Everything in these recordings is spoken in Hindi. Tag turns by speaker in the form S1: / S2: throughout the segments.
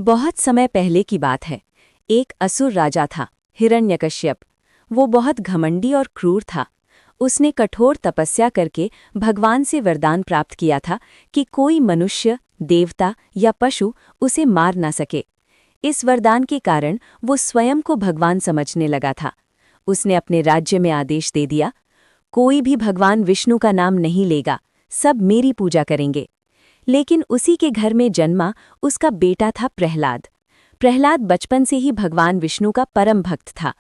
S1: बहुत समय पहले की बात है। एक असुर राजा था, हिरण्यकश्यप। वो बहुत घमंडी और क्रूर था। उसने कठोर तपस्या करके भगवान से वरदान प्राप्त किया था कि कोई मनुष्य, देवता या पशु उसे मार ना सके। इस वरदान के कारण वो स्वयं को भगवान समझने लगा था। उसने अपने राज्य में आदेश दे दिया, कोई भी भगवान विष्णु का नाम नहीं लेगा, सब मेरी पूजा करेंगे। लेकिन उसी के घर में जन्मा उसका बेटा था प्रहलाद। प्रहलाद बचपन से ही भगवान विष्णु का परम भक्त था।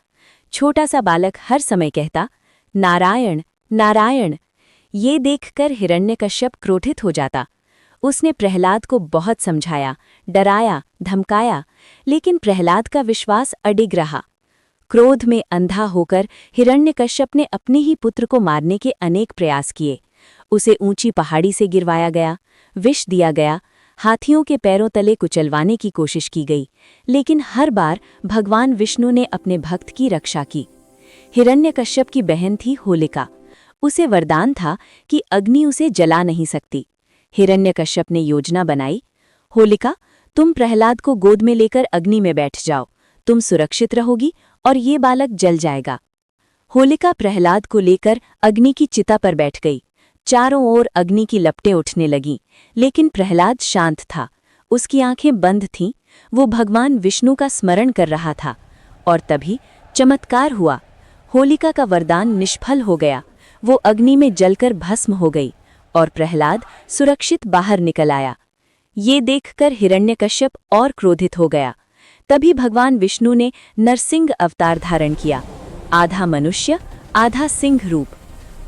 S1: छोटा सा बालक हर समय कहता, नारायण नारायण। ये देखकर हिरण्यकश्यप क्रोधित हो जाता। उसने प्रहलाद को बहुत समझाया, डराया, धमकाया, लेकिन प्रहलाद का विश्वास अडिग रहा। क्रोध में अंधा होकर हिरण्यकश्यप ने अपने ही पुत्र को मारने के अनेक प्रयास किए। उसे ऊंची पहाड़ी से गिरवाया गया, विष दिया गया, हाथियों के पैरों तले कुचलवाने की कोशिश की गई, लेकिन हर बार भगवान विष्णु ने अपने भक्त की रक्षा की। हिरण्यकश्यप की बहन थी होलिका। उसे वरदान था कि अग्नि उसे जला नहीं सकती। हिरण्यकश्यप ने योजना बनाई, होलिका, तुम प्रहलाद को गोद में लेकर अग्नि में बैठ जाओ, तुम सुरक्षित रहोगी और ये बालक जल जाएगा। होलिका प्रहलाद को लेकर अग्नि की चिता पर बैठ गई। चारों ओर अग्नि की लपटें उठने लगीं, लेकिन प्रहलाद शांत था। उसकी आंखें बंद थीं, वो भगवान विष्णु का स्मरण कर रहा था। और तभी चमत्कार हुआ। होलिका का वरदान निष्फल हो गया। वो अग्नि में जलकर भस्म हो गई और प्रहलाद सुरक्षित बाहर निकल आया। ये देखकर हिरण्यकश्यप और क्रोधित हो गया। तभी भगवान विष्णु ने नरसिंह अवतार धारण किया, आधा मनुष्य आधा सिंह रूप।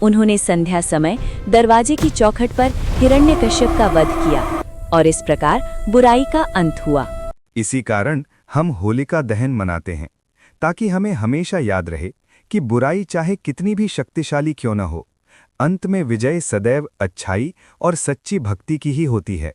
S1: उन्होंने संध्या समय दरवाजे की चौखट पर हिरण्यकश्यप का वध किया और इस प्रकार बुराई का अंत हुआ।
S2: इसी कारण हम होलिका दहन मनाते हैं, ताकि हमें हमेशा याद रहे कि बुराई चाहे कितनी भी शक्तिशाली क्यों न हो, अंत में विजय सदैव अच्छाई और सच्ची भक्ति की ही होती है।